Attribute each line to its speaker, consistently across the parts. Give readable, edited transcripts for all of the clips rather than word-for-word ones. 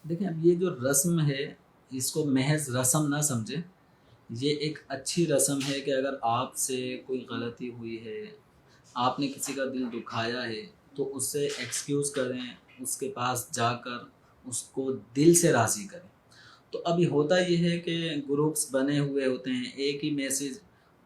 Speaker 1: دیکھیں اب یہ جو رسم ہے اس کو محض رسم نہ سمجھیں، یہ ایک اچھی رسم ہے کہ اگر آپ سے کوئی غلطی ہوئی ہے، آپ نے کسی کا دل دکھایا ہے تو اس سے ایکسکیوز کریں، اس کے پاس جا کر اس کو دل سے راضی کریں۔ تو ابھی ہوتا یہ ہے کہ گروپس بنے ہوئے ہوتے ہیں، ایک ہی میسیج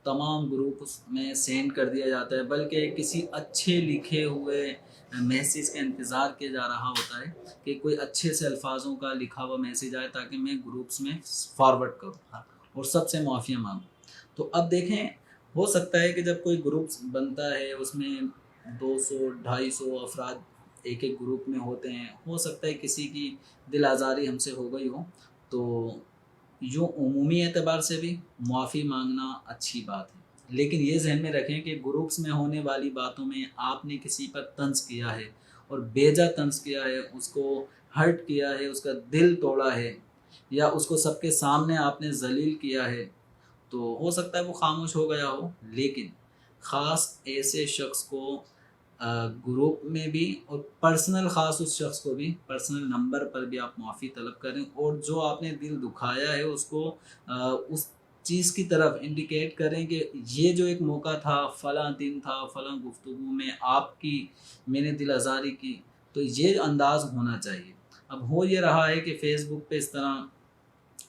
Speaker 1: تمام گروپس میں سینڈ کر دیا جاتا ہے، بلکہ کسی اچھے لکھے ہوئے میسیج کا انتظار کیا جا رہا ہوتا ہے کہ کوئی اچھے سے الفاظوں کا لکھا ہوا میسیج آئے تاکہ میں گروپس میں فارورڈ کروں اور سب سے معافی مانگوں۔ تو اب دیکھیں، ہو سکتا ہے کہ جب کوئی گروپس بنتا ہے اس میں 200 250 افراد ایک ایک گروپ میں ہوتے ہیں، ہو سکتا ہے کسی کی دل آزاری ہم سے ہو گئی ہو، تو یوں عمومی اعتبار سے بھی معافی مانگنا اچھی بات ہے، لیکن یہ ذہن میں رکھیں کہ گروپس میں ہونے والی باتوں میں آپ نے کسی پر طنز کیا ہے اور بیجا طنز کیا ہے، اس کو ہرٹ کیا ہے، اس کا دل توڑا ہے، یا اس کو سب کے سامنے آپ نے ذلیل کیا ہے، تو ہو سکتا ہے وہ خاموش ہو گیا ہو، لیکن خاص ایسے شخص کو گروپ میں بھی اور پرسنل، خاص اس شخص کو بھی پرسنل نمبر پر بھی آپ معافی طلب کریں، اور جو آپ نے دل دکھایا ہے اس کو اس چیز کی طرف انڈیکیٹ کریں کہ یہ جو ایک موقع تھا، فلاں دن تھا، فلاں گفتگو میں آپ کی میں نے دل آزاری کی، تو یہ انداز ہونا چاہیے۔ اب ہو یہ رہا ہے کہ فیس بک پہ اس طرح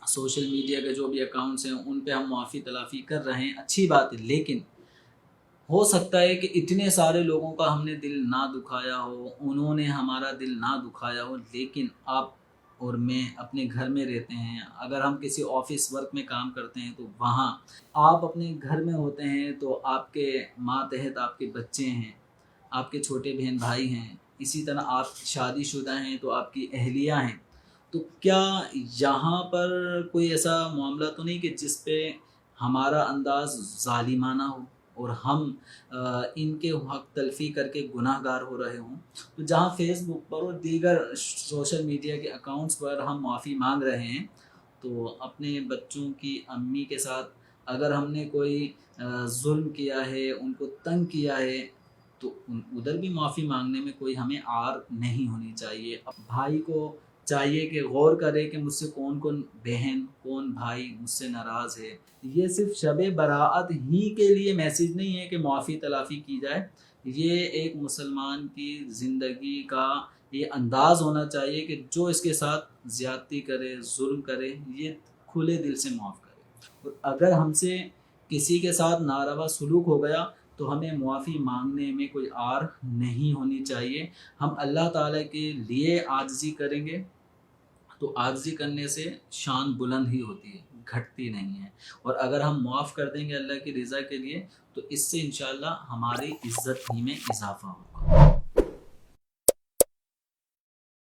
Speaker 1: سوشل میڈیا کے جو بھی اکاؤنٹس ہیں ان پہ ہم معافی تلافی کر رہے ہیں، اچھی بات ہے، لیکن ہو سکتا ہے کہ اتنے سارے لوگوں کا ہم نے دل نہ دکھایا ہو، انہوں نے ہمارا دل نہ دکھایا ہو، لیکن آپ اور میں اپنے گھر میں رہتے ہیں، اگر ہم کسی آفس ورک میں کام کرتے ہیں تو وہاں آپ اپنے گھر میں ہوتے ہیں، تو آپ کے ماتحت آپ کے بچے ہیں، آپ کے چھوٹے بہن بھائی ہیں، اسی طرح آپ شادی شدہ ہیں تو آپ کی اہلیہ ہیں، تو کیا یہاں پر کوئی ایسا معاملہ تو نہیں کہ جس پہ ہمارا انداز ظالمانہ ہو اور ہم ان کے حق تلفی کر کے گناہ گار ہو رہے ہوں؟ تو جہاں فیس بک پر اور دیگر سوشل میڈیا کے اکاؤنٹس پر ہم معافی مانگ رہے ہیں، تو اپنے بچوں کی امی کے ساتھ اگر ہم نے کوئی ظلم کیا ہے، ان کو تنگ کیا ہے، تو ادھر بھی معافی مانگنے میں کوئی ہمیں آر نہیں ہونی چاہیے۔ اب بھائی کو چاہیے کہ غور کرے کہ مجھ سے کون کون بہن، کون بھائی مجھ سے ناراض ہے۔ یہ صرف شب براءت ہی کے لیے میسیج نہیں ہے کہ معافی تلافی کی جائے، یہ ایک مسلمان کی زندگی کا یہ انداز ہونا چاہیے کہ جو اس کے ساتھ زیادتی کرے، ظلم کرے، یہ کھلے دل سے معاف کرے، اور اگر ہم سے کسی کے ساتھ ناروا سلوک ہو گیا تو ہمیں معافی مانگنے میں کوئی آر نہیں ہونی چاہیے۔ ہم اللہ تعالیٰ کے لیے عاجزی کریں گے تو عاجزی کرنے سے شان بلند ہی ہوتی ہے، گھٹتی نہیں ہے، اور اگر ہم معاف کر دیں گے اللہ کی رضا کے لیے تو اس سے انشاءاللہ ہماری عزت ہی میں اضافہ ہوگا۔